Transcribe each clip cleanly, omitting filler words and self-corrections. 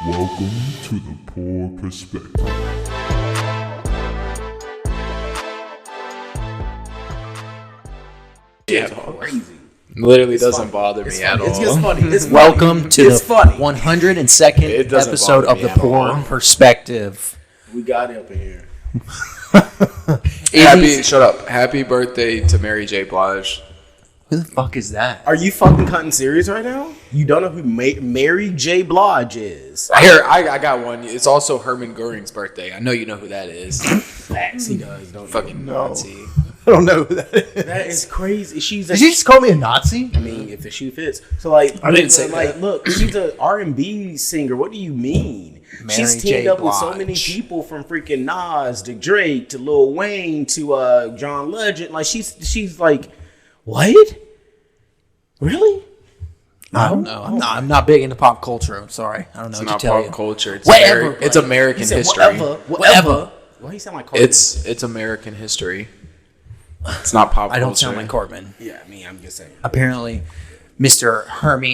Welcome to the Poor Perspective. Yeah, crazy. literally doesn't bother me at all. It's just funny. It's funny. Welcome to It's the funny. 102nd doesn't episode bother of me the at Poor all. Perspective. We got it up in here. Happy birthday to Mary J. Blige. Who the fuck is that? Are you fucking cutting serious right now? You don't know who Mary J. Blige is? Here, I got one. It's also Herman Goering's birthday. I know you know who that is. Facts, he does. Don't Fucking Nazi. I don't know who that is. That is crazy. She's a. Did you just call me a Nazi? I mean, if the shoe fits. So like, I didn't say like, that. look, she's a R&B singer. What do you mean? She's Mary teamed J. up with so Blige. many people, from freaking Nas to Drake to Lil Wayne to John Legend. Like she's like, what? Really? I don't know. I'm not big into pop culture. I'm sorry. I don't know It's what not to tell pop you. culture. It's, Whatever, It's like, American He said, history. Whatever. Why you sound like Cardi? It's American history. It's not pop culture. I don't sound like Cartman. Yeah, I mean, I'm just saying. Apparently, Mr.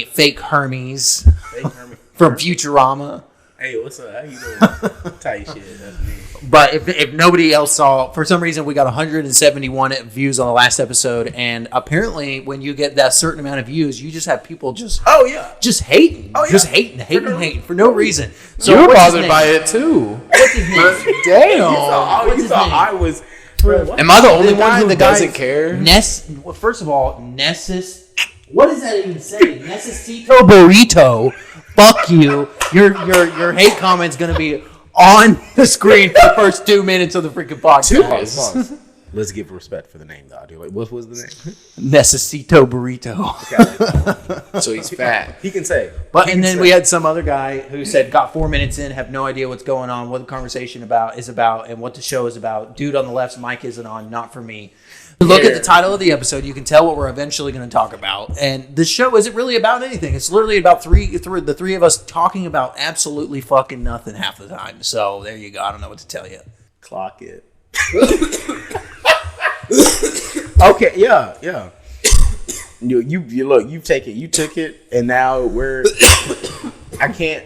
Fake Hermes Hey, Herman. from Futurama. Hey, what's up? How you doing? Tight shit. That's me. But if nobody else saw, for some reason we got 171 views on the last episode, and apparently when you get that certain amount of views, you just have people just Oh yeah. hating, Oh, yeah. just hating for no reason. So You were what's his bothered name? by it too. What's his name? Damn. Oh, What's you his thought name? I was. Bro, what? Am I the only guy- one who the guy- doesn't care? Well, first of all, Nessus. What does that even say? Necesito burrito. Fuck you. Your hate comment's gonna be on the screen for the first 2 minutes of the freaking podcast. Let's give respect for the name, though. Dude. Like, what was the name? Necesito burrito. So he's fat. He can say. But He and can then say. we had some other guy who said got 4 minutes in, have no idea what's going on, what the conversation is about, and what the show is about. Dude on the left's mic isn't on, not for me. Look at the title of the episode. You can tell what we're eventually going to talk about. And the show isn't really about anything. It's literally about the three of us talking about absolutely fucking nothing half the time. So there you go. I don't know what to tell you. Clock it. Okay, yeah. You look, you took it, and now I can't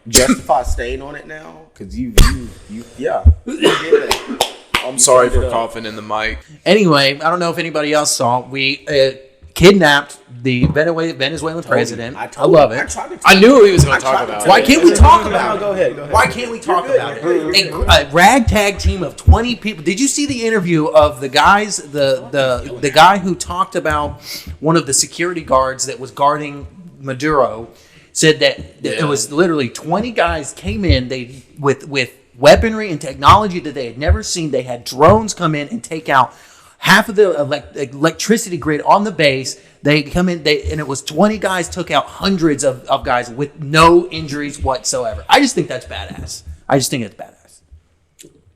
justify staying on it now, because you did that. I'm sorry for coughing in the mic. Anyway, I don't know if anybody else saw. We kidnapped the Venezuelan president. I love it. I knew he was going to talk about it. Why can't we talk about it? Go ahead. Why can't we talk about it? A ragtag team of 20 people. Did you see the interview of the guys, the guy who talked about one of the security guards that was guarding Maduro? Said that it was literally 20 guys came in. They with weaponry and technology that they had never seen. They had drones come in and take out half of the electricity grid on the base. They come in, and it was 20 guys took out hundreds of guys with no injuries whatsoever. I just think that's badass.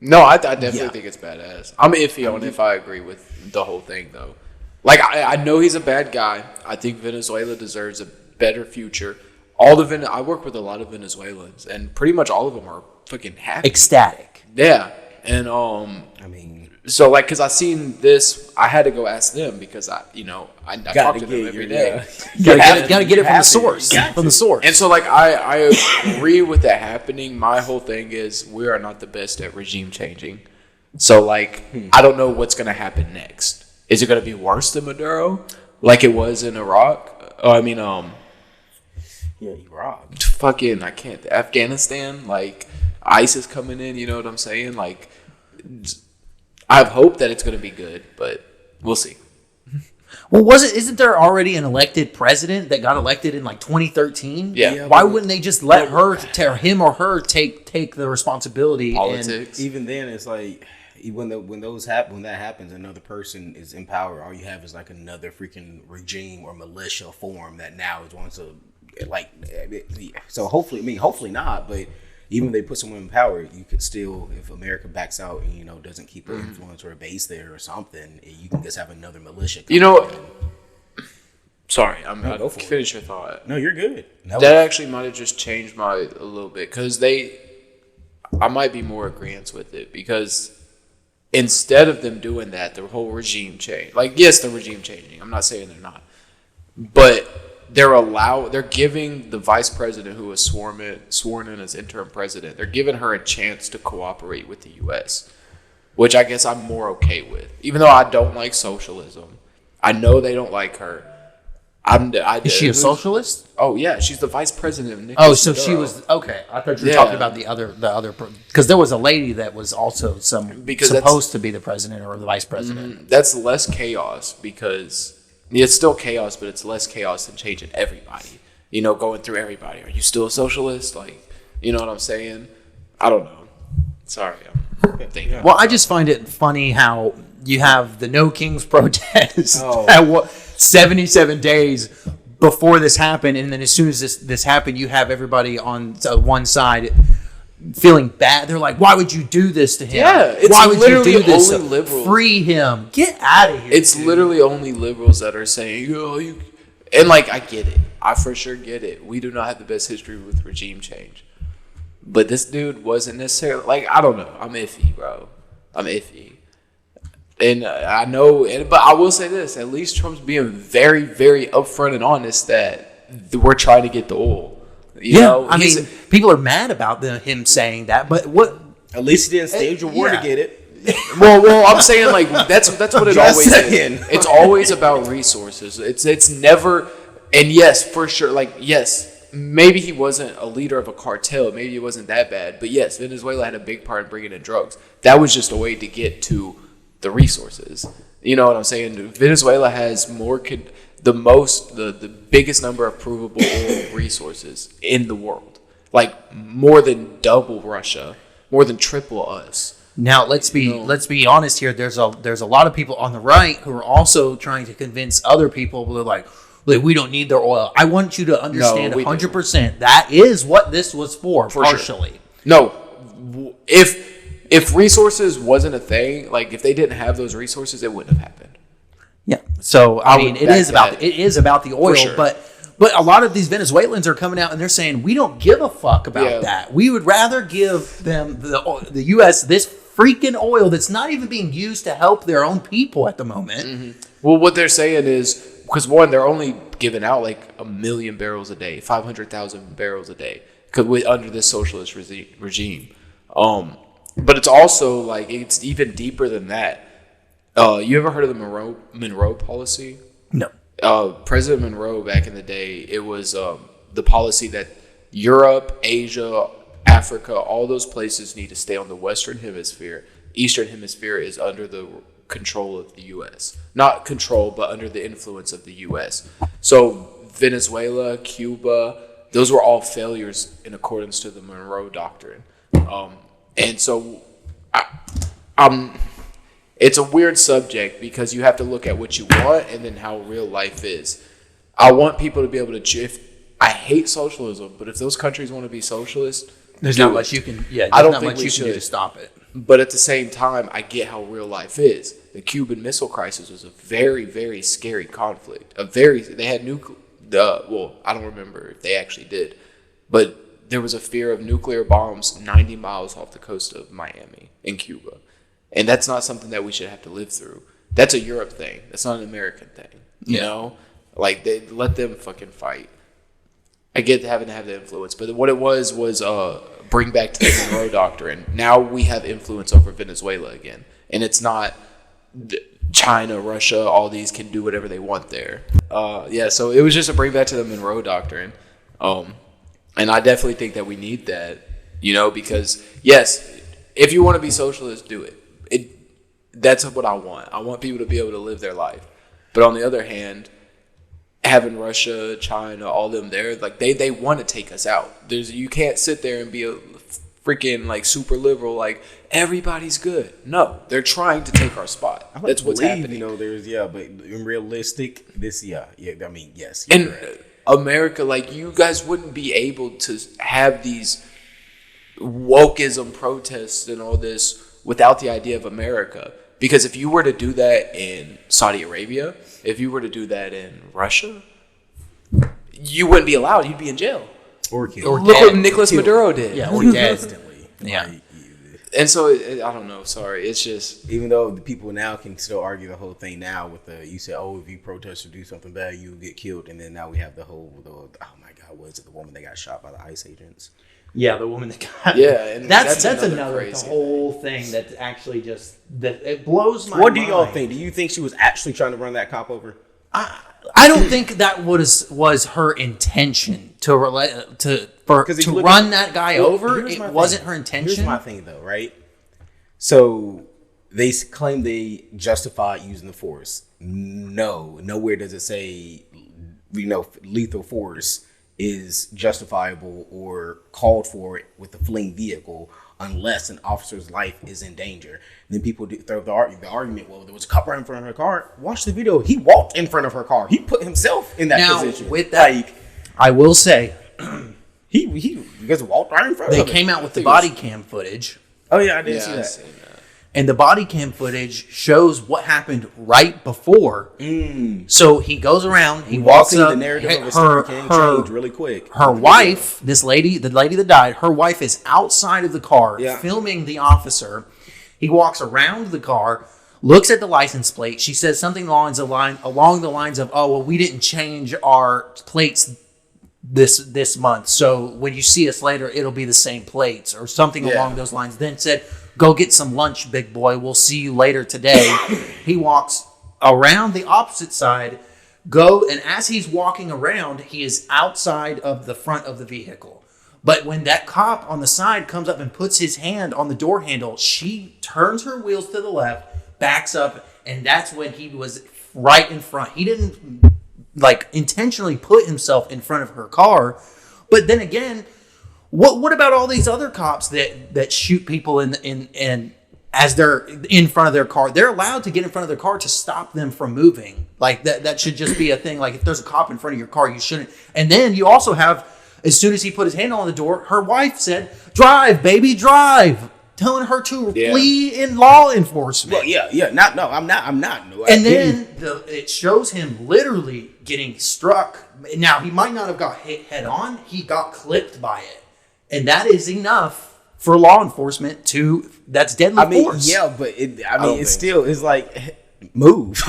No, I definitely think it's badass. I'm iffy on if I agree with the whole thing, though. Like, I know he's a bad guy. I think Venezuela deserves a better future. I work with a lot of Venezuelans, and pretty much all of them are fucking happy. Ecstatic. Yeah. And, I mean, so, like, because I seen this, I had to go ask them because I talk to them every day. Gotta get it from the source. From the source. And so, like, I agree with that happening. My whole thing is we are not the best at regime changing. So, like, I don't know what's going to happen next. Is it going to be worse than Maduro, like it was in Iraq? yeah, Iraq. Fucking, I can't. Afghanistan, like, ISIS coming in, you know what I'm saying? Like, I have hope that it's going to be good, but we'll see. Well, isn't there already an elected president that got elected in like 2013? Yeah. Why wouldn't they just let him or her take the responsibility? Politics. Even then, it's like when that happens, another person is in power. All you have is like another freaking regime or militia form that now is wants to like. So hopefully not. But even if they put someone in power, you could still, if America backs out and doesn't keep an influence or a base there or something, you can just have another militia. Sorry, I'm No, going go to for finish your thought. No, you're good. That actually might have just changed a little bit because I might be more agreeant with it because instead of them doing that, the whole regime changed. Like, yes, the regime changing. I'm not saying they're not. But they're giving the vice president who was sworn in as interim president, they're giving her a chance to cooperate with the U.S., which I guess I'm more okay with. Even though I don't like socialism, I know they don't like her. Is she a socialist? Oh yeah, she's the vice president of Nicolas. Oh, so Maduro. She was okay. I thought you were talking about the other because there was a lady that was also supposed to be the president or the vice president. That's less chaos because it's still chaos, but it's less chaos than changing everybody. Going through everybody. Are you still a socialist? Like, you know what I'm saying? I don't know. Sorry, I'm thinking. Well, I just find it funny how you have the No Kings protest at 77 days before this happened, and then as soon as this happened, you have everybody on one side feeling bad. They're like, "Why would you do this to him? Yeah, it's why would literally you do this? only liberals. Free him. Get out of here." It's literally only liberals that are saying, and like I get it. I for sure get it. We do not have the best history with regime change, but this dude wasn't necessarily like I don't know. I'm iffy, bro. I'm iffy. And I know, but I will say this: at least Trump's being very, very upfront and honest that we're trying to get the oil. You know? I mean, people are mad about him saying that, but what? At least he didn't stage a war to get it. Well, I'm saying like that's what it always is. It's always about resources. It's never, and yes, for sure. Like yes, maybe he wasn't a leader of a cartel. Maybe it wasn't that bad. But yes, Venezuela had a big part in bringing in drugs. That was just a way to get to the resources. You know what I'm saying? Venezuela has the biggest number of provable oil resources in the world. Like more than double Russia, more than triple us. Now let's be honest here. There's a lot of people on the right who are also trying to convince other people. They're like we don't need their oil. I want you to understand 100%. That is what this was for partially. Sure. No, if resources wasn't a thing, like if they didn't have those resources, it wouldn't have happened. Yeah. So I mean, it is about the oil, sure. but a lot of these Venezuelans are coming out and they're saying we don't give a fuck about that. We would rather give them the U.S. this freaking oil that's not even being used to help their own people at the moment. Mm-hmm. Well, what they're saying is because one, they're only giving out like 1 million barrels a day, 500,000 barrels a day, because under this socialist regime. But it's also like it's even deeper than that. You ever heard of the Monroe policy? No. President Monroe back in the day, it was the policy that Europe, Asia, Africa, all those places need to stay on the Western Hemisphere. Eastern Hemisphere is under the control of the U.S. Not control, but under the influence of the U.S. So Venezuela, Cuba, those were all failures in accordance to the Monroe Doctrine. And so it's a weird subject because you have to look at what you want and then how real life is. I want people to be able to I hate socialism, but if those countries want to be socialist, there's not much you can I don't think we should do to stop it. But at the same time, I get how real life is. The Cuban Missile Crisis was a very, very scary conflict. They had well, I don't remember if they actually did, but there was a fear of nuclear bombs 90 miles off the coast of Miami in Cuba. And that's not something that we should have to live through. That's a Europe thing. That's not an American thing. You know? Like, they let them fucking fight. I get having to have the influence. But what it was bring back to the Monroe Doctrine. Now we have influence over Venezuela again. And it's not China, Russia, all these can do whatever they want there. So it was just a bring back to the Monroe Doctrine. And I definitely think that we need that, because, yes, if you want to be socialist, do it. That's what I want. I want people to be able to live their life. But on the other hand, having Russia, China, all them there, like they want to take us out. You can't sit there and be a freaking like super liberal, like everybody's good. No, they're trying to take our spot. That's what's happening. But in realistic, yes. And right. America, like you guys wouldn't be able to have these wokeism protests and all this without the idea of America. Because if you were to do that in Saudi Arabia, if you were to do that in Russia, you wouldn't be allowed. You'd be in jail. Or killed. Look what Nicolas Maduro did. Yeah, or dead. Instantly. Yeah. And so I don't know. Sorry, it's just even though the people now can still argue the whole thing now with the you said, oh, if you protest or do something bad, you get killed, and then now we have the oh my God, what is it? The woman that got shot by the ICE agents. Yeah, the woman that got and that's another crazy. the whole thing that actually just that it blows my What mind. do y'all think? Do you think she was actually trying to run that cop over? I don't think that was her intention to run that guy over. It wasn't her intention. Here's my thing, though, right? So they claim they justified using the force. No, nowhere does it say, lethal force is justifiable or called for with a fleeing vehicle unless an officer's life is in danger. And then people throw the argument, well, there was a cop right in front of her car. Watch the video. He walked in front of her car. He put himself in that position. Now, with that, I will say, he just walked right in front of her. They came out with the body cam footage. Oh, yeah, I did see that. And the body cam footage shows what happened right before. So he goes around, he walks up. The narrative of Stephen King changed really quick. Her wife, the lady that died, her wife is outside of the car filming the officer. He walks around the car, looks at the license plate. She says something along the lines of, "Oh, well, we didn't change our plates this month, so when you see us later, it'll be the same plates," or something along those lines. Then said, "Go get some lunch, big boy. We'll see you later today." He walks around the opposite side, and as he's walking around, he is outside of the front of the vehicle. But when that cop on the side comes up and puts his hand on the door handle, she turns her wheels to the left, backs up, and that's when he was right in front. He didn't intentionally put himself in front of her car. But then again, what about all these other cops that shoot people in as they're in front of their car? They're allowed to get in front of their car to stop them from moving. Like that should just be a thing. Like if there's a cop in front of your car, you shouldn't. And then you also have, as soon as he put his hand on the door, her wife said, "Drive, baby, drive," telling her to flee in law enforcement. Well, I'm not. No, and then it shows him literally getting struck. Now, he might not have got hit head on. He got clipped by it. And that is enough for law enforcement that's deadly force. Yeah, but it's like, move.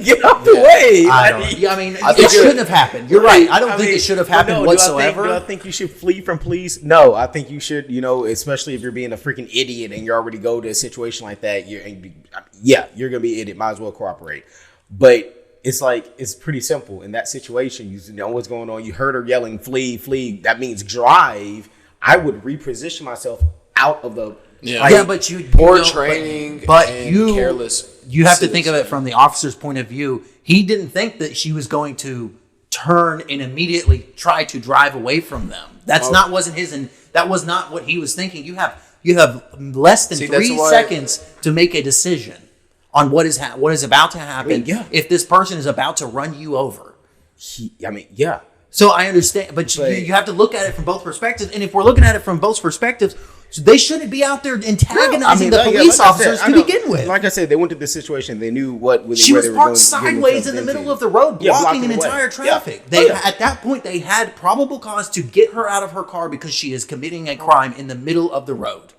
Get out the way. It shouldn't have happened. You're right. I don't think it should have happened whatsoever. Do I think you should flee from police? No, I think you should, especially if you're being a freaking idiot and you already go to a situation like that, you're going to be an idiot. Might as well cooperate. But it's pretty simple. In that situation, you know what's going on. You heard her yelling, flee, flee. That means drive. I would reposition myself out of the... but you... Poor training and careless... You have to think of it from the officer's point of view. He didn't think that she was going to turn and immediately try to drive away from them. That was not what he was thinking. You have less than 3 seconds to make a decision on what is about to happen. If this person is about to run you over. So I understand, but you have to look at it from both perspectives. And if we're looking at it from both perspectives, they shouldn't be out there antagonizing the police officers to begin with. Like I said, they went to this situation. They knew what she was parked sideways in the middle of the road, blocking an entire traffic. At that point, they had probable cause to get her out of her car because she is committing a crime in the middle of the road.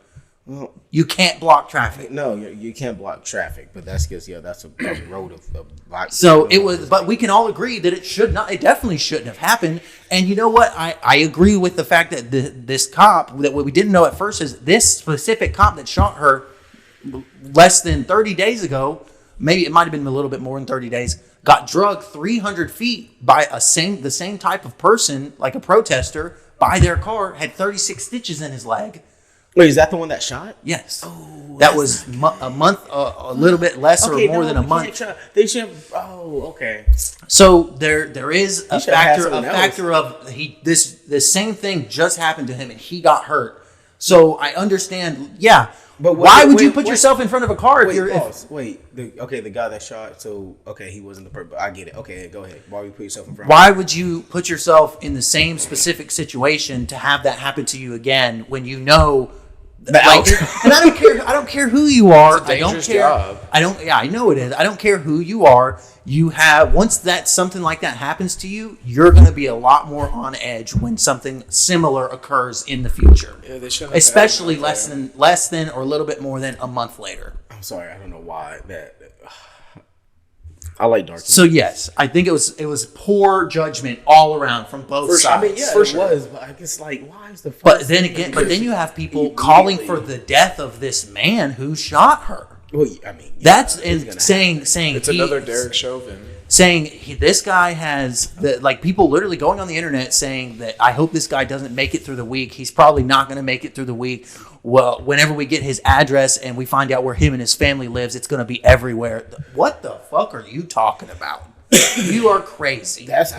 Well, you can't block traffic. No, you can't block traffic, but that's because that's a road of so it was. But we can all agree that it should not. It definitely shouldn't have happened. And you know what? I agree with the fact that this cop, that what we didn't know at first is this specific cop that shot her less than 30 days ago. Maybe it might have been a little bit more than 30 days. Got drugged 300 feet by the same type of person, like a protester, by their car. Had 36 stitches in his leg. Wait, is that the one that shot? Yes. Oh, that was a month, a little bit less or more than a month. They should. Oh, okay. So there is a factor of this same thing just happened to him and he got hurt. So I understand. Yeah. But why would you put yourself in front of a car if you're? The guy that shot. So he wasn't the person. I get it. Okay, go ahead. Why would you put yourself in front? Why would you put yourself in the same specific situation to have that happen to you again when you know Like, and I don't care who you are. It's a dangerous I don't care. job. I know it is. I don't care who you are. Once that something like that happens to you, you're going to be a lot more on edge when something similar occurs in the future. Yeah, they shouldn't have Especially had less than or a little bit more than a month later. I'm sorry, I don't know why that. I like dark. So yes, I think it was poor judgment all around from both sides. I mean, yeah, it was. But I guess like, why is the? But then you have people calling for the death of this man who shot her. Well, I mean, That's saying it's another Derek Chauvin. Saying this guy has people literally going on the internet saying that I hope this guy doesn't make it through the week. He's probably not going to make it through the week. Well, whenever we get his address and we find out where him and his family lives, it's going to be everywhere. What the fuck are you talking about? You are crazy. That's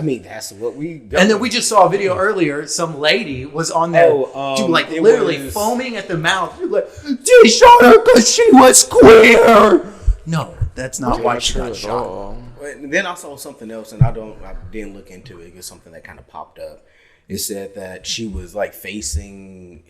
what we. And then we just saw a video earlier. Some lady was on there, literally foaming at the mouth. She's like, "They shot her because she was queer." No, that's not why she got shot. And then I saw something else, and I didn't look into it. It's something that kind of popped up. It said that she was facing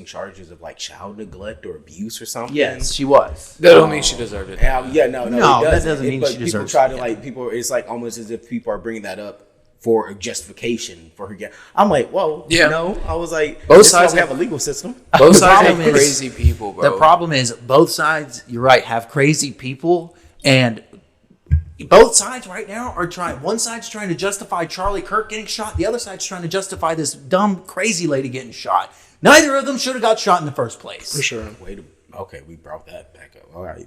charges of child neglect or abuse or something. Yes, she was. That don't mean she deserved it. No, that doesn't mean she deserves it. People try to it's almost as if people are bringing that up for a justification for her. I'm like, whoa, yeah. No, I was like, both sides have a legal system. Both sides have crazy people, bro. The problem is both sides. You're right, have crazy people, and both sides right now are trying. One side's trying to justify Charlie Kirk getting shot. The other side's trying to justify this dumb, crazy lady getting shot. Neither of them should have got shot in the first place. For sure. Okay, we brought that back up. All right.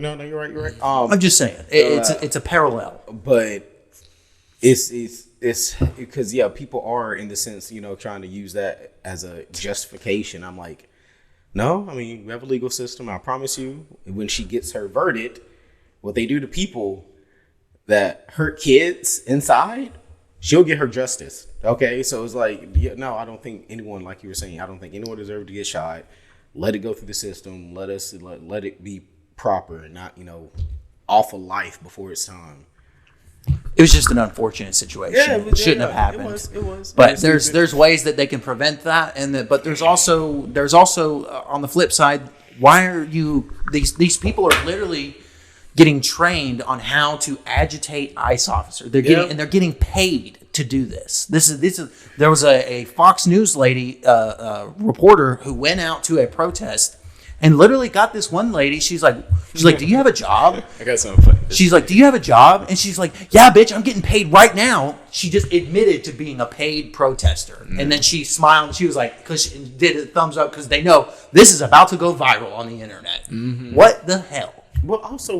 No, you're right. You're right. I'm just saying, it's a parallel. But it's because people are in the sense trying to use that as a justification. I'm like, no. I mean, we have a legal system. I promise you, when she gets her verdict, what they do to people that hurt kids inside, she'll get her justice. Okay, so it's like, no, I don't think anyone, like you were saying, I don't think anyone deserves to get shot. Let it go through the system. Let it be proper, and not awful life before it's time. It was just an unfortunate situation. It shouldn't have happened. It was. But there's ways that they can prevent that, but there's also on the flip side, why are you these people are literally getting trained on how to agitate ICE officers. They're getting paid to do this. This is there was a Fox News lady reporter who went out to a protest and literally got this one lady. She's like, "Do you have a job?" I got something funny. She's like, "Do you have a job?" And she's like, "Yeah, bitch, I'm getting paid right now." She just admitted to being a paid protester, and then she smiled. And she was like, because she did a thumbs up because they know this is about to go viral on the internet. Mm-hmm. What the hell? Well, also,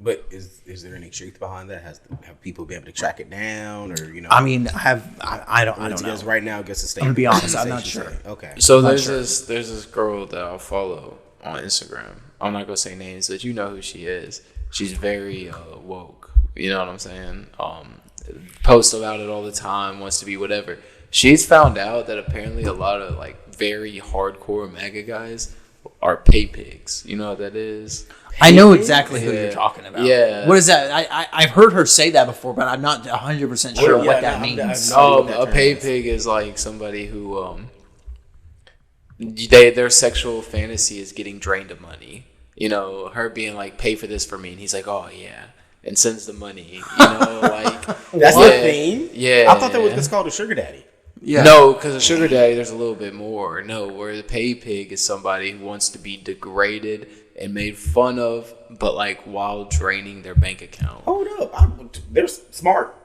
but is there any truth behind that? Have people been able to track it down, or I mean, I don't know. Because right now, I guess it's. I'm gonna be honest, I'm not sure. Okay. So there's this girl that I'll follow on Instagram. I'm not gonna say names, but you know who she is. She's very woke. You know what I'm saying? Posts about it all the time. Wants to be whatever. She's found out that apparently a lot of very hardcore MAGA guys are pay pigs. You know what that is? I know exactly who you're talking about. Yeah. What is that? I've heard her say that before, but I'm not 100% sure what that means. A pay pig is somebody who their sexual fantasy is getting drained of money. Her being pay for this for me, and he's like, oh yeah, and sends the money. That's the thing. Yeah. I thought that was called a sugar daddy. Yeah. No, because a sugar daddy, there's a little bit more. No, where the pay pig is somebody who wants to be degraded and made fun of, but while draining their bank account. Hold up, they're smart.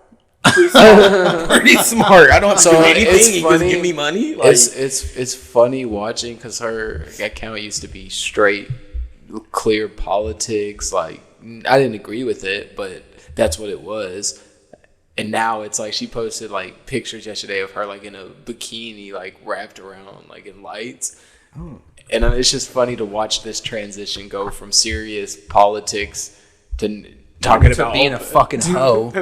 Pretty smart. I don't have to do anything. You just give me money. It's funny watching because her account used to be straight, clear politics. I didn't agree with it, but that's what it was. And now it's she posted pictures yesterday of her in a bikini wrapped around in lights. Oh. And it's just funny to watch this transition go from serious politics to talking about being a fucking hoe.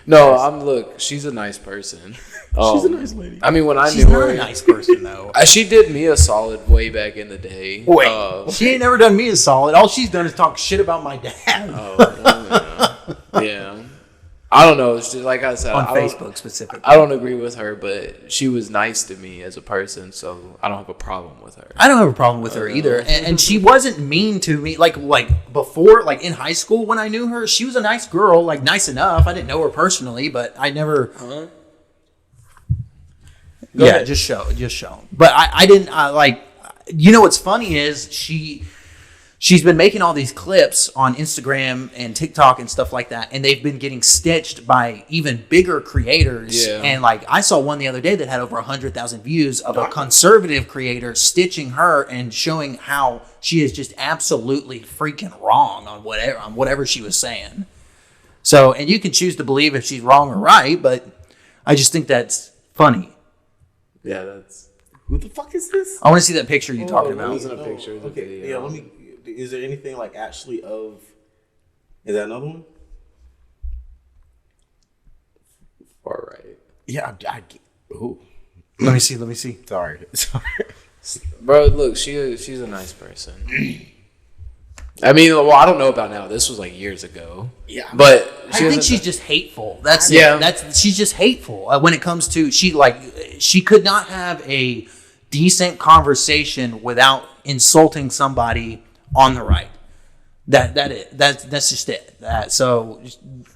No, look, she's a nice person. She's a nice lady. I mean, when I she's knew not her, a nice person though. She did me a solid way back in the day. Wait, she ain't never done me a solid. All she's done is talk shit about my dad. Oh, yeah. I don't know. It's just, like I said, on I don't- Facebook specifically. I don't agree with her, but she was nice to me as a person, so I don't have a problem with her. I don't have a problem with her either, and she wasn't mean to me. Like before, like in high school when I knew her, she was a nice girl, like nice enough. I didn't know her personally, but I never. Go Yeah, ahead. just show. But I didn't like. You know what's funny is she's been making all these clips on Instagram and TikTok and stuff like that, and they've been getting stitched by even bigger creators. Yeah. And like I saw one the other day that had over 100,000 views of a conservative creator stitching her and showing how she is just absolutely freaking wrong on whatever she was saying. So, and you can choose to believe if she's wrong or right, but I just think that's funny. Yeah, that's. Who the fuck is this? I want to see that picture you're talking about. wasn't a picture of the video. Yeah, let me. Is there anything like actually of? Is that another one? Far right. Yeah, I ooh. Let me see. Sorry. Bro, look, she's a nice person. I mean, well, I don't know about now. This was like years ago. Yeah. But I think doesn't- she's just hateful. That's Yeah. she's just hateful when it comes to she could not have a decent conversation without insulting somebody on the right. That's just it. So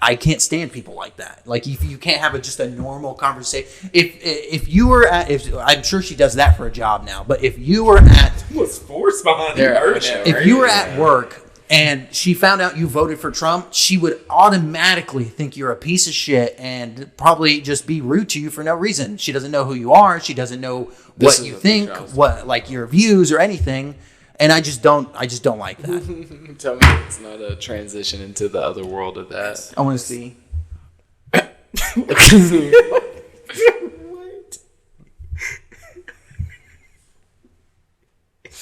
I can't stand people like that. Like if you can't have just a normal conversation. If you were I'm sure she does that for a job now. But if you were at was forced behind There, her. if you were at work and she found out you voted for Trump, she would automatically think you're a piece of shit and probably just be rude to you for no reason. She doesn't know who you are. She doesn't know This what is you a think, picture I was- what like your views or anything. And I just don't like that. Tell me it's not a transition into the other world of that. I want to see.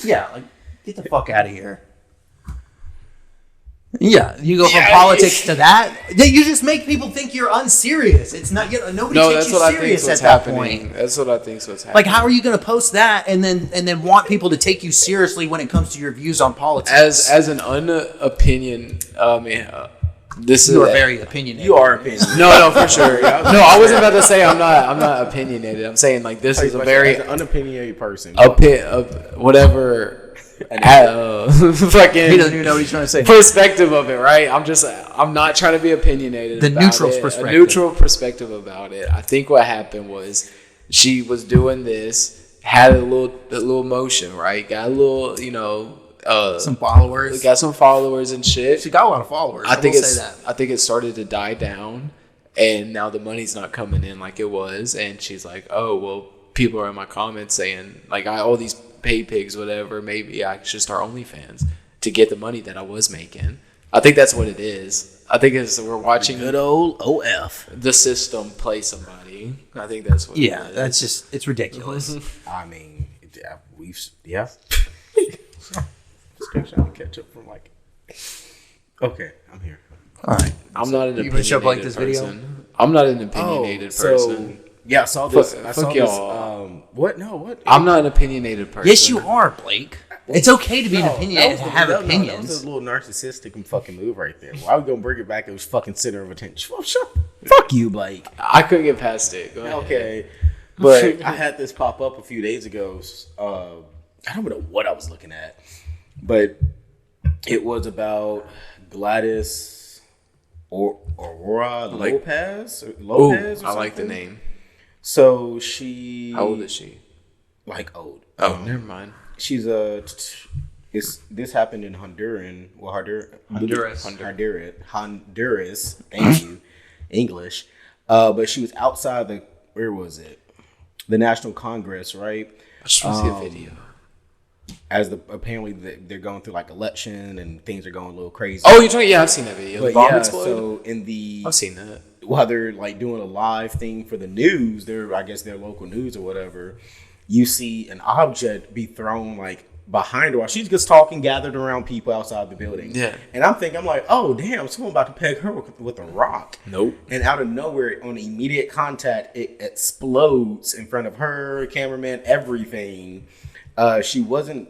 Yeah, like get the fuck out of here. Yeah, you go from politics to that. You just make people think you're unserious. It's not nobody No, takes that's you what I think serious is at what's that happening. point. That's what I think is what's happening. Like, how are you going to post that and then want people to take you seriously when it comes to your views on politics? As an unopinion, this is you are very opinionated. You are opinion. no, for sure. No, I wasn't about to say I'm not opinionated. I'm saying like this is a very As an unopinionated person. whatever fucking He doesn't even know what he's trying to say. perspective of it, right? I'm not trying to be opiniinated. The about neutral it. perspective. A neutral perspective about it. I think what happened was she was doing this, had a little motion, right? Got a little, Some followers. got some followers and shit. She got a lot of followers. I think will say that. I think it started to die down, and now the money's not coming in like it was. And she's like, "Oh well, people are in my comments saying like all these pay pigs, whatever. Maybe I should start OnlyFans to get the money that I was making." I think that's what it is. I think we're watching Good old OF. the system play somebody. I think that's what. Yeah, it is. that's just it's ridiculous. I mean, yeah. Still trying to catch up from like. Okay, I'm here. All right. I'm not an You gonna show up like opinionated this video? person. I'm not an opinionated person. Yeah, I saw this. Fuck- I saw fuck this. y'all. What? No, what? I'm not an opinionated person. Yes, you are, Blake. It's okay to be an opinion and to have That was opinions. a little narcissistic fucking move right there. Why we gonna bring it back? It was fucking center of attention. Well, fuck you, Blake. I couldn't get past it. Go ahead. Okay, but I had this pop up a few days ago. I don't know what I was looking at, but it was about Gladys or Aurora Lopez. Ooh, or I like the something. name. So she. How old is she? Like old. Oh, never mind. She's this happened in Honduras. Honduras. Thank you, English. But she was outside where was it? The National Congress, right? I just want to see a video. Apparently they're going through like election and things are going a little crazy. Oh, you're talking? Yeah, I've seen that video. but The bomb yeah, exploded? so I've seen that. while they're like doing a live thing for the news, I guess their local news or whatever, you see an object be thrown like behind her while she's just talking, gathered around people outside the building. Yeah. And I'm like, oh damn, someone about to peg her with a rock. Nope. And out of nowhere, on immediate contact, it explodes in front of her, cameraman, everything. She wasn't,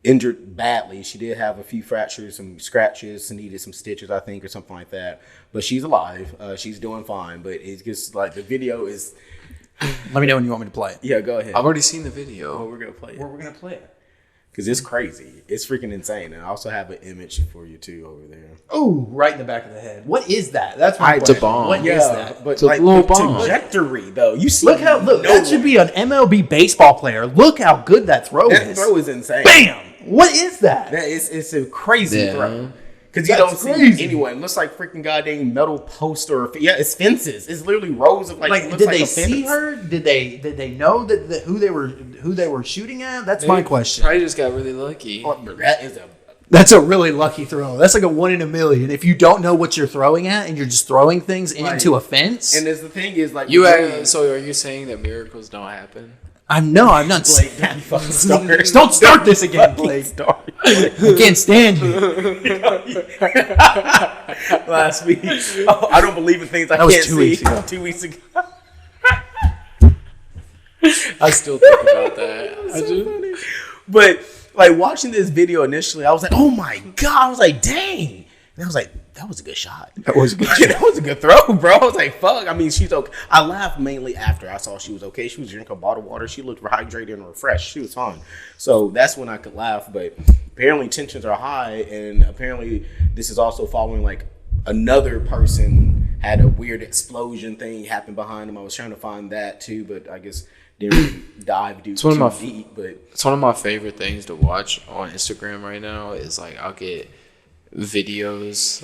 injured badly. She did have a few fractures, some scratches, and needed some stitches, I think, or something like that. But she's alive. She's doing fine. But it's just like the video is. Let me know when you want me to play it. Yeah, go ahead. I've already seen the video. We're gonna play it. We're gonna play it. Because it's crazy. It's freaking insane. And I also have an image for you too over there. Oh, right in the back of the head. What is that? That's my It's a question. bomb. What is that? But It's a like little the bomb. trajectory though. You see, Look that should be an MLB baseball player. Look how good that throw that is. throw is insane. Bam! What is that? That is, it's a crazy Yeah. throw. Because you That's don't crazy. see anyone. It looks like freaking goddamn metal poster. Yeah, it's fences. It's literally rows of Like, it looks did like they a fence. see her? Did they know that who they were shooting at? That's my question. Probably just got really lucky. That is a. That's a really lucky throw. That's like a 1 in a million. If you don't know what you're throwing at and you're just throwing things into a fence, And as the thing is, like So are you saying that miracles don't happen? I'm not. Blake, don't fucking start. Don't start this again, Blake. Start. I can't stand you. Last week, I don't believe in things I That was can't 2 see. weeks ago. 2 weeks ago. I still think about that. I do. But like watching this video initially, I was like, "Oh my god!" I was like, "Dang!" And I was like, "That was a good shot. That was a good. That was a good throw, bro." I was like, "Fuck!" I mean, she's okay. I laughed mainly after I saw she was okay. She was drinking a bottle of water. She looked hydrated and refreshed. She was fine. So that's when I could laugh. But apparently tensions are high, and apparently this is also following like another person had a weird explosion thing happen behind him. I was trying to find that too, but I guess didn't really dive too deep. But It's one of my favorite things to watch on Instagram right now. Is like I'll get videos.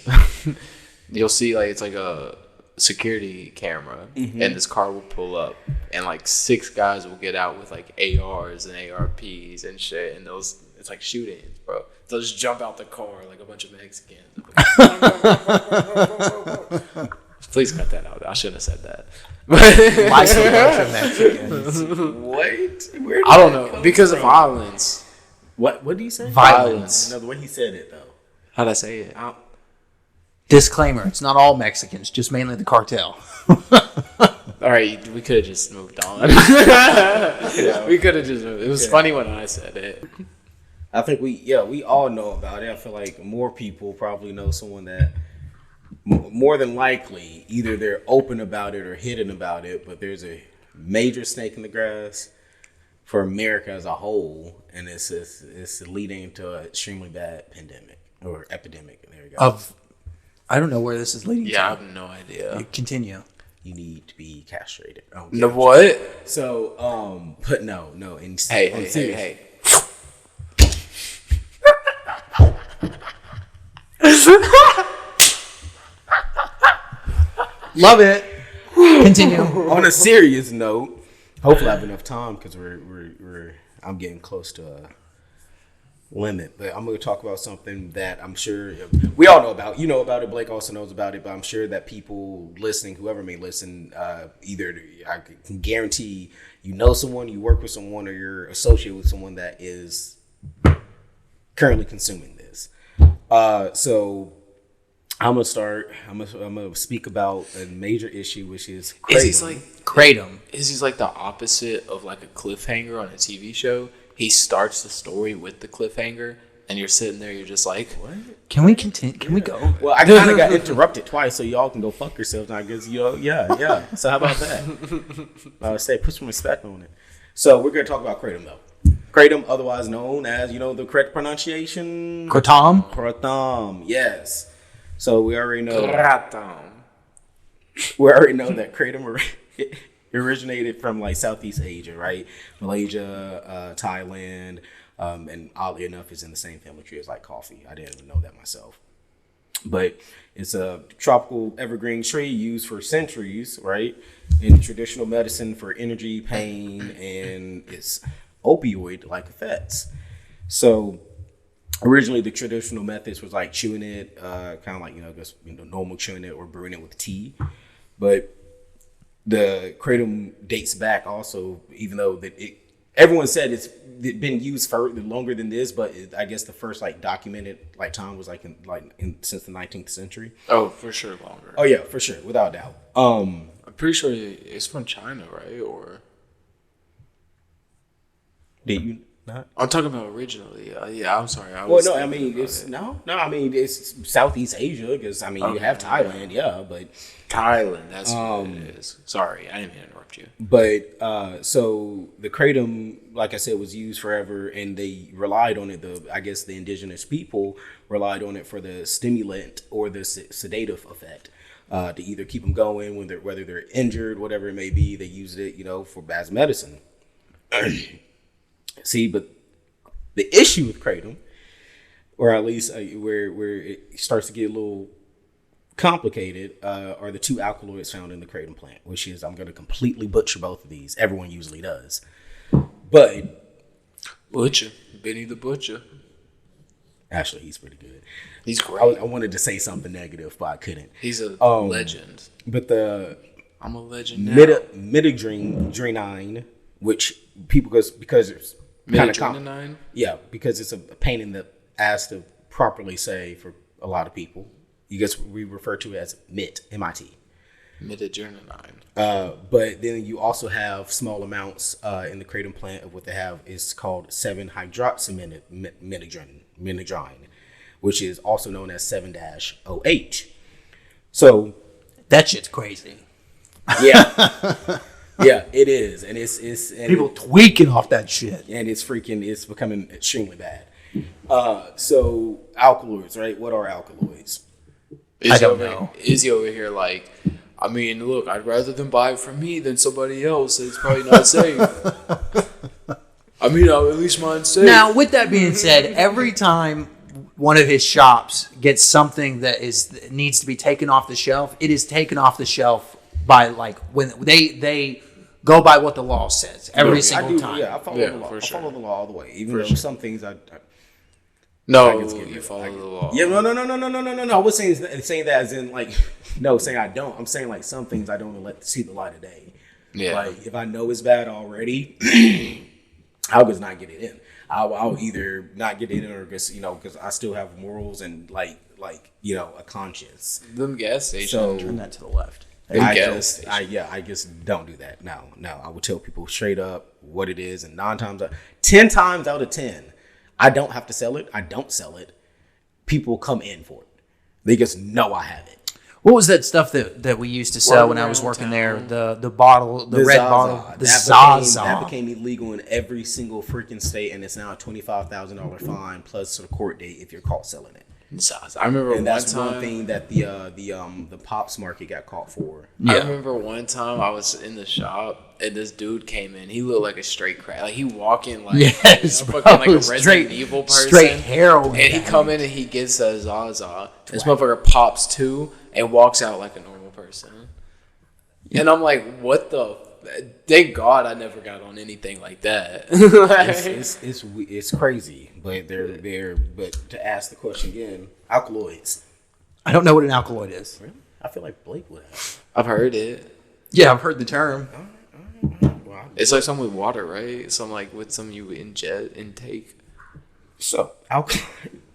You'll see like it's like a security camera, and this car will pull up, and like 6 guys will get out with like ARs and ARPs and shit, and it's like shootings, bro. They'll just jump out the car like a bunch of Mexicans. Please cut that out. I shouldn't have said that. Like a bunch of Mexicans. what? Where did I don't that know come because of from? violence. What do you say? Violence. No, the way he said it though. How'd I say it? Disclaimer: it's not all Mexicans, just mainly the cartel. All right, we could have just moved on. We could have just moved. It was funny when I said it. I think we all know about it. I feel like more people probably know someone that more than likely either they're open about it or hidden about it, but there's a major snake in the grass for America as a whole, and it's leading to an extremely bad pandemic or epidemic. There you go. I don't know where this is leading Yeah, I to. have no idea. Continue. You need to be castrated. Oh, The what? So, but no. And Hey. Love it. Continue. On a serious note, hopefully I have enough time because I'm getting close to a limit. But I'm going to talk about something that I'm sure we all know about. You know about it. Blake also knows about it. But I'm sure that people listening, whoever may listen, either I can guarantee you know someone, you work with someone, or you're associated with someone that is currently consuming this. So I'm gonna start. I'm gonna speak about a major issue, which is kratom. Kratom. Is he like the opposite of like a cliffhanger on a TV show? He starts the story with the cliffhanger, and you're sitting there. You're just like, what? Can we continue? Can we go? Well, I kind of got interrupted twice, so y'all can go fuck yourselves now. Because yeah. So how about that? Say put some respect on it. So we're gonna talk about kratom though. Kratom, otherwise known as the correct pronunciation. Kratom. Kratom. Yes. So we already know. Kratom. We already know that kratom originated from like Southeast Asia, right? Malaysia, Thailand, and oddly enough, is in the same family tree as like coffee. I didn't even know that myself. But it's a tropical evergreen tree used for centuries, right? In traditional medicine for energy, pain, and it's opioid-like effects. So originally, the traditional methods was like chewing it, kind of like normal chewing it or brewing it with tea. But the kratom dates back also, even though everyone said it's been used for longer than this, but I guess the first like documented like time was since the 19th century. Oh, for sure, longer. Oh yeah, for sure, without doubt. I'm pretty sure it's from China, right? Or Did you? Not. I'm talking about originally. Yeah, I'm sorry. Well, no, I mean it's I mean it's Southeast Asia because I mean you have Thailand, yeah, but Thailand. That's what it is. Sorry, I didn't mean to interrupt you. But so the kratom, like I said, was used forever, and they relied on it. I guess the indigenous people relied on it for the stimulant or the sedative effect to either keep them going whether they're injured, whatever it may be. They used it, for as medicine. See, but the issue with kratom, or at least where it starts to get a little complicated, are the two alkaloids found in the kratom plant, which is, I'm going to completely butcher both of these. Everyone usually does. But Butcher. Benny the Butcher. actually, he's pretty good. He's great. I wanted to say something negative, but I couldn't. He's a legend. But I'm a legend now. Midodrenine, which people, because it's kind of Midodrenine? Yeah, because it's a pain in the ass to properly say for a lot of people. We refer to it as MIT, M-I-T. Midodrenine. But then you also have small amounts in the kratom plant of what they have is called 7-hydroxymidodrine, which is also known as 7-OH. So That shit's crazy. yeah, yeah, it is, and it's People tweaking off that shit. and it's becoming extremely bad. So alkaloids, right? What are alkaloids? I don't know. Izzy over here like, I mean, look, I'd rather them buy it from me than somebody else. It's probably not safe. I mean, at least mine's safe. Now, with that being said, every time one of his shops gets something that needs to be taken off the shelf, it is taken off the shelf by when they go by what the law says every single time. Yeah, I follow the law. for I sure. follow the law all the way, even though some things I No, can skip you it. follow the law. Yeah, no. I was saying that as in saying I don't. I'm saying some things I don't let see the light of day. Yeah. Like if I know it's bad already, I'll just not get it in. I'll either not get it in or just because I still have morals and a conscience. Them gas stations. So Turn that to the left. I gas just don't do that. No, I would tell people straight up what it is, and 10 times out of 10, I don't have to sell it. I don't sell it. People come in for it. They just know I have it. What was that stuff that we used to sell when I was working there? The bottle, the red Zaza. bottle, the Zaza. That Zaza. became illegal in every single freaking state, and it's now a $25,000 fine plus a court date if you're caught selling it. I remember And that's one one time. thing that the Pops market got caught for. I remember one time I was in the shop and this dude came in. He looked like a straight crack. Like he walking like Yes, fucking bro. like a Resident Evil person. Straight heroin. And he come in and he gets a Zaza. This motherfucker pops two and walks out like a normal person. And I'm like, what the? Thank God I never got on anything like that. It's crazy, but but to ask the question again, alkaloids. I don't know what an alkaloid is. Really? I feel like Blake would have. I've heard it. Yeah, I've heard the term. Wow. It's like something with water, right? Some like with some you intake. So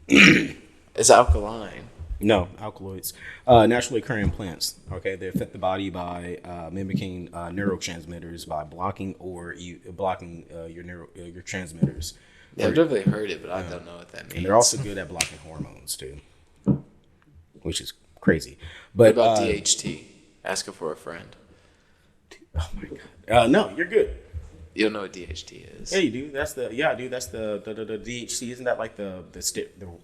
It's alkaline. No, alkaloids. Naturally occurring plants. Okay, they affect the body by mimicking neurotransmitters by blocking your transmitters. Yeah, I've definitely heard it, but I don't know what that means. And they're also good at blocking hormones too, which is crazy. But What about DHT? Asking for a friend. oh my god, no, you're good. You don't know what DHT is. Yeah, you do. That's the That's the DHC. Isn't that like the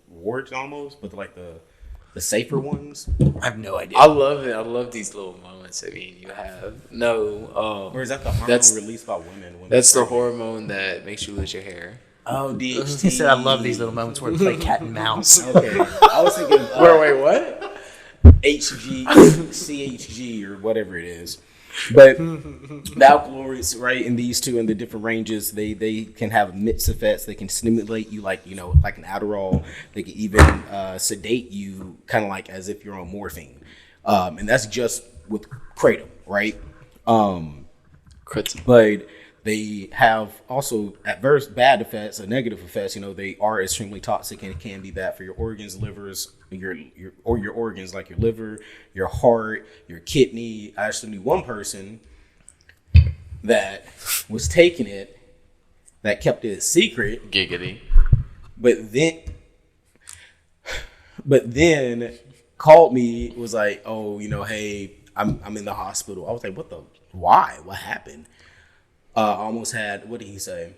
rewards almost, but like the safer ones? I have no idea. I love it. I love these little moments that me and you have. No, Or is that the hormone That's- released by women? when that's they're the hormone that makes you lose your hair. Oh, DHT. He said, "I love these little moments where we play cat and mouse." Okay, I was thinking Wait, what? HG, CHG, or whatever it is. But the alkaloids, right, in these two in the different ranges, they can have mixed effects. They can stimulate you like an Adderall. They can even sedate you kind of like as if you're on morphine. And that's just with kratom, right? But they have also adverse bad effects or negative effects. They are extremely toxic and it can be bad for your organs, livers, your organs like your liver, your heart, your kidney. I actually knew one person that was taking it that kept it secret. Giggity. But then called me, was like, oh, hey, I'm in the hospital. I was like, why? What happened? Almost had, what did he say?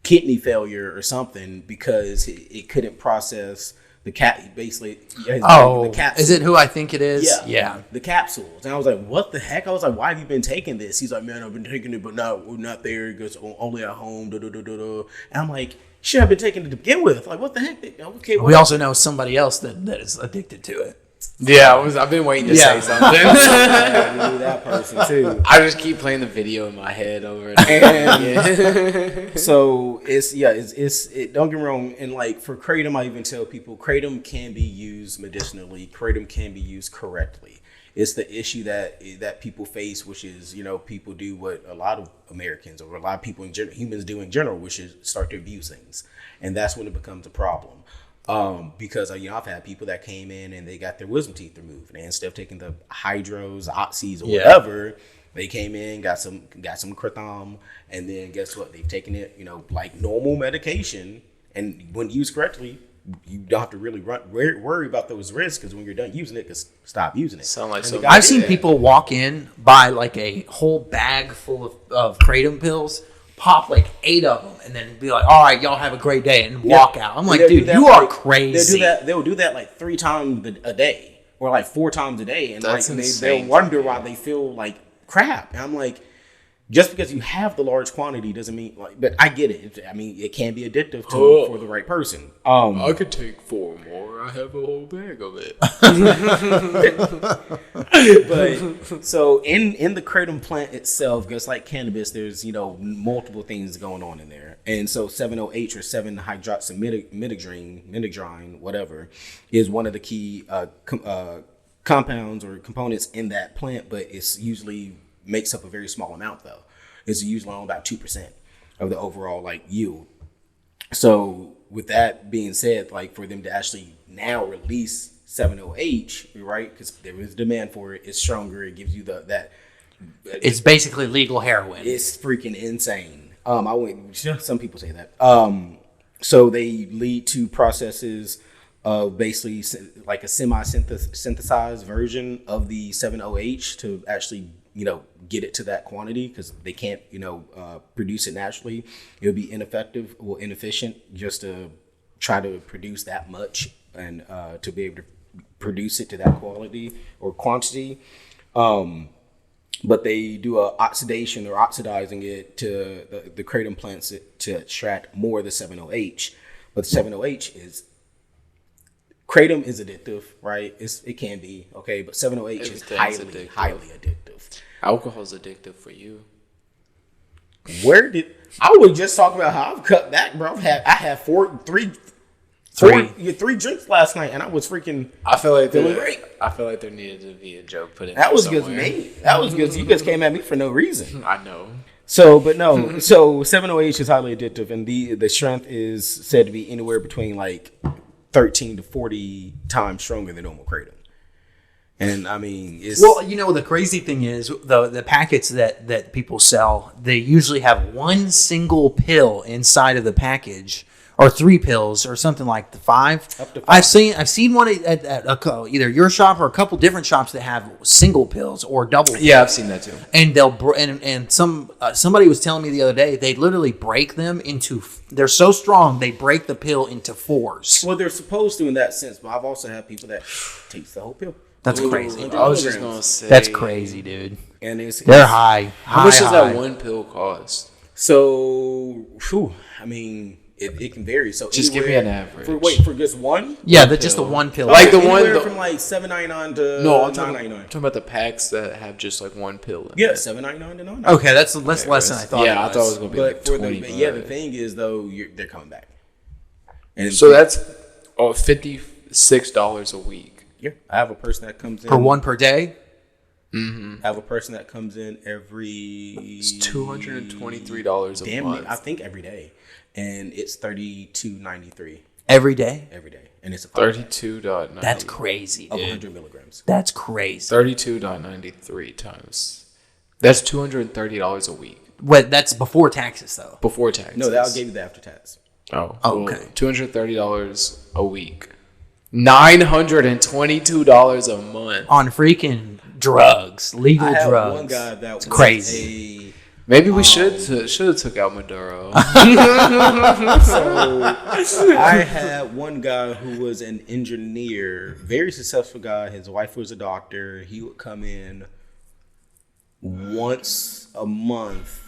Kidney failure or something because it couldn't process the basically. The capsule. Is it who I think it is? Yeah. The capsules. And I was like, what the heck? I was like, why have you been taking this? He's like, man, I've been taking it, but we're not there because only at home. And I'm like, shit, I've been taking it to begin with. Like, what the heck? Okay. We also know somebody else that is addicted to it. Yeah, I've been waiting to say something. I knew that person too. I just keep playing the video in my head over and So it's don't get me wrong, and like for kratom, I even tell people kratom can be used medicinally. Kratom can be used correctly. It's the issue that people face, which is people do what a lot of Americans or a lot of people in general, humans do in general, which is start to abuse things, and that's when it becomes a problem. Because I've had people that came in and they got their wisdom teeth removed, and instead of taking the hydros, oxys, or whatever, they came in, got some kratom, and then guess what? They've taken it, like normal medication, and when used correctly, you don't have to really worry about those risks because when you're done using it, just stop using it. I've seen people walk in, buy like a whole bag full of kratom pills, pop like 8 of them, and then be like, all right, y'all have a great day, and walk out. I'm like, dude, you are crazy. They'll do that like 3 times a day or like 4 times a day, and that's they'll wonder why they feel like crap. And I'm like, just because you have the large quantity doesn't mean but I get it. It can be addictive for the right person. I could take 4 more. I have a whole bag of it. But so in the kratom plant itself, just like cannabis, there's multiple things going on in there. And so 7-OH or 7-hydroxymidogrine, whatever, is one of the key compounds or components in that plant, but it's usually makes up a very small amount though. It's usually only about 2% of the overall yield. So with that being said, for them to actually now release 7-OH, right? Because there is demand for it. It's stronger. It gives you that. It's basically legal heroin. It's freaking insane. Some people say that. So they lead to processes of basically like a semi-synthesized version of the 7-OH to actually get it to that quantity because they can't produce it naturally. It would be inefficient just to try to produce that much and to be able to produce it to that quality or quantity. But they do a oxidation or oxidizing it to the kratom plants to extract more of the 7-OH. But the 7-OH is kratom is addictive, right? It can be, okay, but 7-OH is highly addictive. Alcohol's addictive for you. I was just talking about how I've cut back, bro. I had three drinks last night, and I was freaking. I feel like feeling great. I feel like there needed to be a joke put in. That was somewhere. good, me. That was good. You guys came at me for no reason. I know. So 7-OH is highly addictive, and the strength is said to be anywhere between 13 to 40 times stronger than normal kratom. And it's the crazy thing is the packets that people sell, they usually have one single pill inside of the package, or 3 pills, or something like the 5. Up to 5. I've seen one at either your shop or a couple different shops that have single pills or double pills. Yeah, I've seen that too. And somebody was telling me the other day they literally break them into. They're so strong they break the pill into 4s. Well, they're supposed to in that sense, but I've also had people that take the whole pill. That's crazy. I was just gonna say that's crazy, dude. And they're high. How much does that one pill cost? So, it can vary. So just give me an average. For just one? Yeah, just the one pill. Like the one from $7.99 to I'm $9.99. talking about the packs that have just one pill. Yeah, $7.99 to $9.99. Okay, that's less than I thought. Yeah, I thought it was gonna be but $20. The thing is though, they're coming back. And so that's $56 a week. Yeah, I have a person that comes in for one per day. Mm-hmm. I have a person that comes in every. It's $223 a month. I think every day, and it's $32.93 every day. Every day, and it's a 32.90. That's crazy, dude. Of 100 milligrams. That's crazy. 32.93 times. That's $230 a week. What? That's before taxes, though. Before taxes. No, that'll give you the after tax. Oh, okay. $230 a week. $922 a month. On freaking drugs, legal I had drugs. one guy that was crazy. Maybe we should have took out Maduro. So I had one guy who was an engineer, very successful guy. His wife was a doctor. He would come in once a month,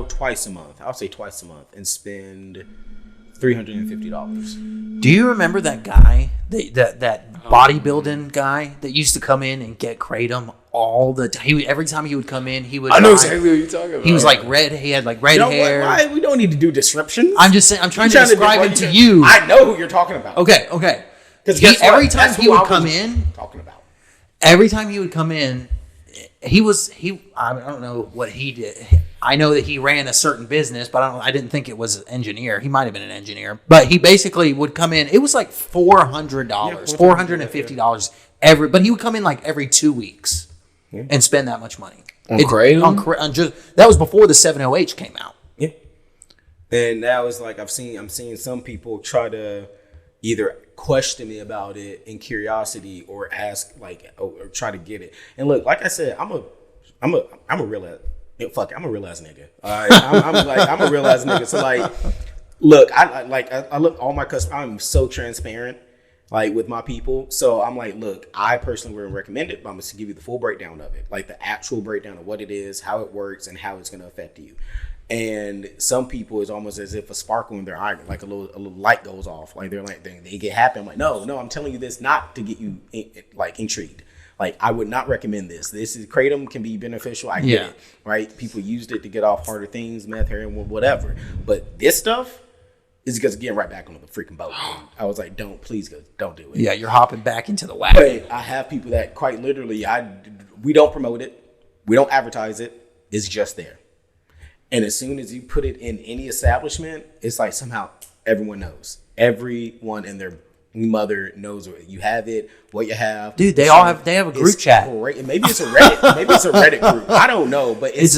twice a month. I'll say twice a month, and spend $350. Do you remember that guy, that bodybuilding guy that used to come in and get kratom all the time? Every time he would come in, he would. I know exactly what you're talking about. He was like red. He had like red You know hair. what? Why? We don't need to do descriptions. I'm just saying. I'm trying to describe him to you. I know who you're talking about. Okay. Because every time he would come in, talking about. every time he would come in, I don't know what he did. I know that he ran a certain business, but I didn't think it was an engineer. He might have been an engineer, but he basically would come in. It was like $400, $450 but he would come in like every 2 weeks and spend that much money on kratom. That was before the 70H came out. Yeah, and now it's like I'm seeing some people try to either question me about it in curiosity or ask or try to get it. And look, like I said, I'm a real ass. Fuck it, I'm a real ass nigga. I'm a real ass nigga. So like, look, I look all my customers. I'm so transparent, like with my people. So I'm like, look, I personally wouldn't recommend it, but I'm gonna give you the full breakdown of it, like the actual breakdown of what it is, how it works, and how it's gonna affect you. And some people, it's almost as if a sparkle in their eye, like a little light goes off, like they get happy. I'm like, no, I'm telling you this not to get you like intrigued. Like, I would not recommend this. Kratom can be beneficial. I get it, right? People used it to get off harder things, meth, heroin, whatever. But this stuff is just getting right back on the freaking boat. I was like, don't do it. Yeah, you're hopping back into the wagon. But I have people that quite literally, we don't promote it. We don't advertise it. It's just there. And as soon as you put it in any establishment, it's like somehow everyone knows. Everyone and their mother knows what you have it, what you have. Dude, they have a group chat. Maybe it's a Reddit. Maybe it's a Reddit group. I don't know, but it's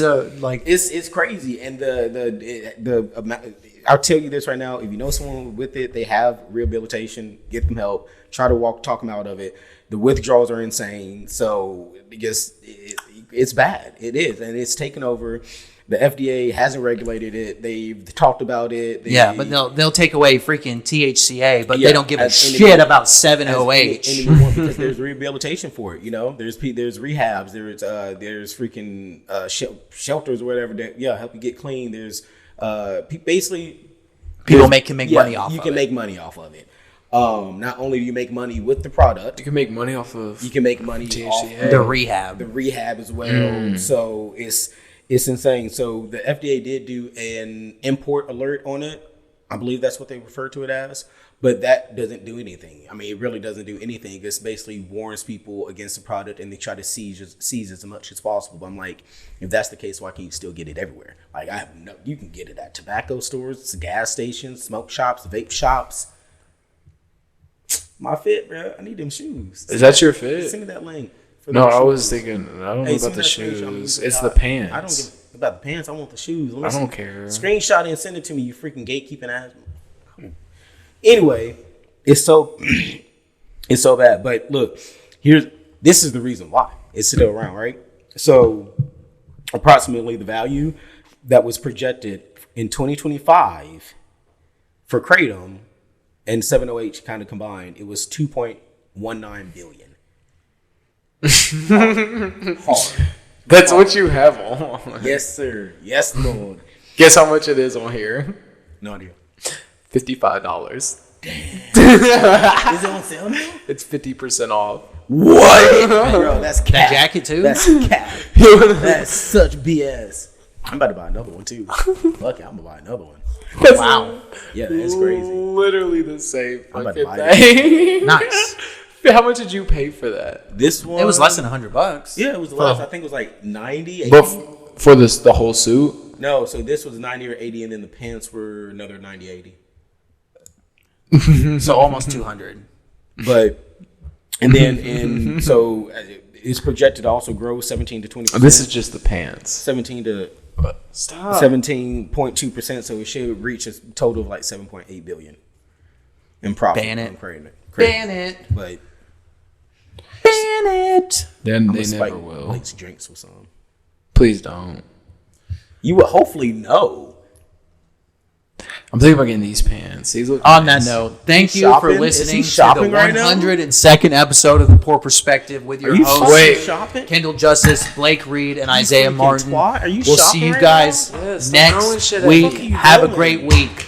crazy. And the amount, I'll tell you this right now: if you know someone with it, they have rehabilitation. Get them help. Try to talk them out of it. The withdrawals are insane. So it's bad. It is, and it's taken over. The FDA hasn't regulated it. They've talked about it. Mm. But they'll take away freaking THCA, but they don't give a shit about 7-OH. Anymore because there's rehabilitation for it. You know, there's rehabs. There's freaking shelters or whatever that help you get clean. There's basically people can make money off. You can make money off of it. Not only do you make money with the product, you can make money off of. You can make money THCA. off the rehab. The rehab as well. So it's insane. So the FDA did do an import alert on it. I believe that's what they refer to it as. But that doesn't do anything. I mean, it really doesn't do anything. It basically warns people against the product and they try to seize as much as possible. But I'm like, if that's the case, why can't you still get it everywhere? Like, you can get it at tobacco stores, gas stations, smoke shops, vape shops. My fit, bro. I need them shoes. Is that your fit? Send me that link. No, I was thinking, I don't know about the shoes. It's the pants. I don't give about the pants. I want the shoes. I don't care. Screenshot it and send it to me, you freaking gatekeeping ass. Anyway, it's so bad. But look, this is the reason why it's still around, right? So approximately the value that was projected in 2025 for Kratom and 7-OH kind of combined, it was 2.19 billion. Hard. That's what you have on. Yes, sir. Yes, Lord. Guess how much it is on here? No idea. $55. Damn. Is it on sale now? It's 50% off. What? Bro, that's cap. That jacket too? That's cap. That's such BS. I'm about to buy another one too. Fuck it, I'm gonna buy another one. Wow. Yeah, that's crazy. Literally the same I'm about to fucking buy thing. Nice. How much did you pay for that? This one, It was less than $100. Yeah, it was less. I think it was like 90, 80. But for the whole suit? No, so this was 90 or 80, and then the pants were another 90, 80. So almost 200. But so it's projected to also grow 17 to 20%. This is just the pants. 17 to Stop. 17.2%. So it should reach a total of like 7.8 billion in profit. Ban it. I'm crazy. Ban it. But Ban it. Then I'm they gonna never spike will. Blake's drinks with some. Please don't. You would hopefully know. I'm thinking about getting these pants. These look On nice. that note, thank you Shopping? for Is he listening to the shopping right now? 102nd episode of The Poor Perspective with your Are you hosts, Wait. shopping? Kendall Justice, Blake Reed, and Isaiah freaking Martin. twat. Are you We'll see shopping you right guys now? Yeah, stop throwing next shit at me. week. What the fuck are you Have a doing? great week.